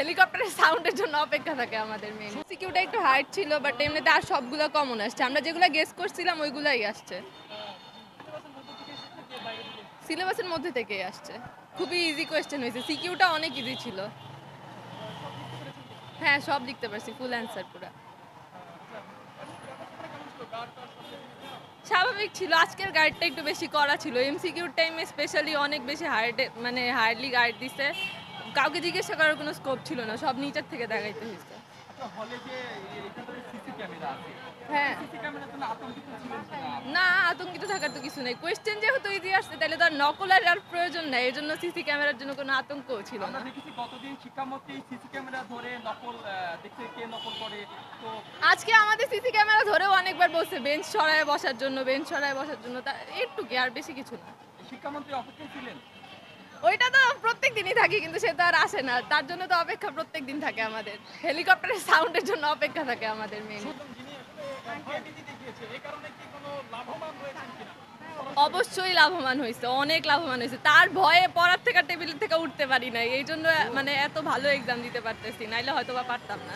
হেলিকপ্টারের সাউন্ডের জন্য অপেক্ষা থাকে আমাদের মেইন। সিকিউটা একটু হার্ড ছিল, বাট এমনিতে আর সবগুলো কমন আসছে। আমরা যেগুলো গেস করছিলাম ওইগুলাই আসছে, সিলেবাসের মধ্যে থেকেই আসছে। খুবই ইজি কোয়েশ্চেন হয়েছে, সিকিউটা অনেক ইজি ছিল। হ্যাঁ, সব লিখতে পারছি, ফুল অ্যান্সার পুরো। স্বাভাবিক ছিল, আজকের গাইডটা একটু বেশি করা ছিল। এমসিকিউর টাইমে স্পেশালি অনেক বেশি হার্ডলি গাইড দিছে। কাউকে জিজ্ঞাসা করার কোনো স্কোপ ছিল না, সব নিচের থেকে দেখাইতে হয়েছে। হ্যাঁ, না আতঙ্কিত থাকার তো কিছু নেই। কোয়েশ্চেন যেহেতু ইজি আসছে, তাহলে তো আর নকলের আর প্রয়োজন নাই। এই জন্য সিসি ক্যামেরার জন্য কোনো আতঙ্কও ছিল না। আজকে আমাদের সিসি ক্যামেরা ধরেও অনেকবার বলছে বেঞ্চ সরায় বসার জন্য, বেঞ্চ সরায় বসার জন্য। তা একটু কি, আর বেশি কিছু না। শিক্ষামন্ত্রী অপেক্ষায় ছিলেন? ওইটা তো প্রত্যেক দিনই থাকি, কিন্তু সে তো আর আসে না। তার জন্য তো অপেক্ষা প্রত্যেক দিন থাকে আমাদের। হেলিকপ্টারের সাউন্ডের জন্য অপেক্ষা থাকে আমাদের মেইন। অবশ্যই লাভবান হয়েছে, অনেক লাভবান হয়েছে। তার ভয়ে পড়ার থেকে টেবিল থেকে উঠতে পারি নাই, এই জন্য মানে এত ভালো এক্সাম দিতে পারতেছি, নাইলে হয়তো বা পারতাম না।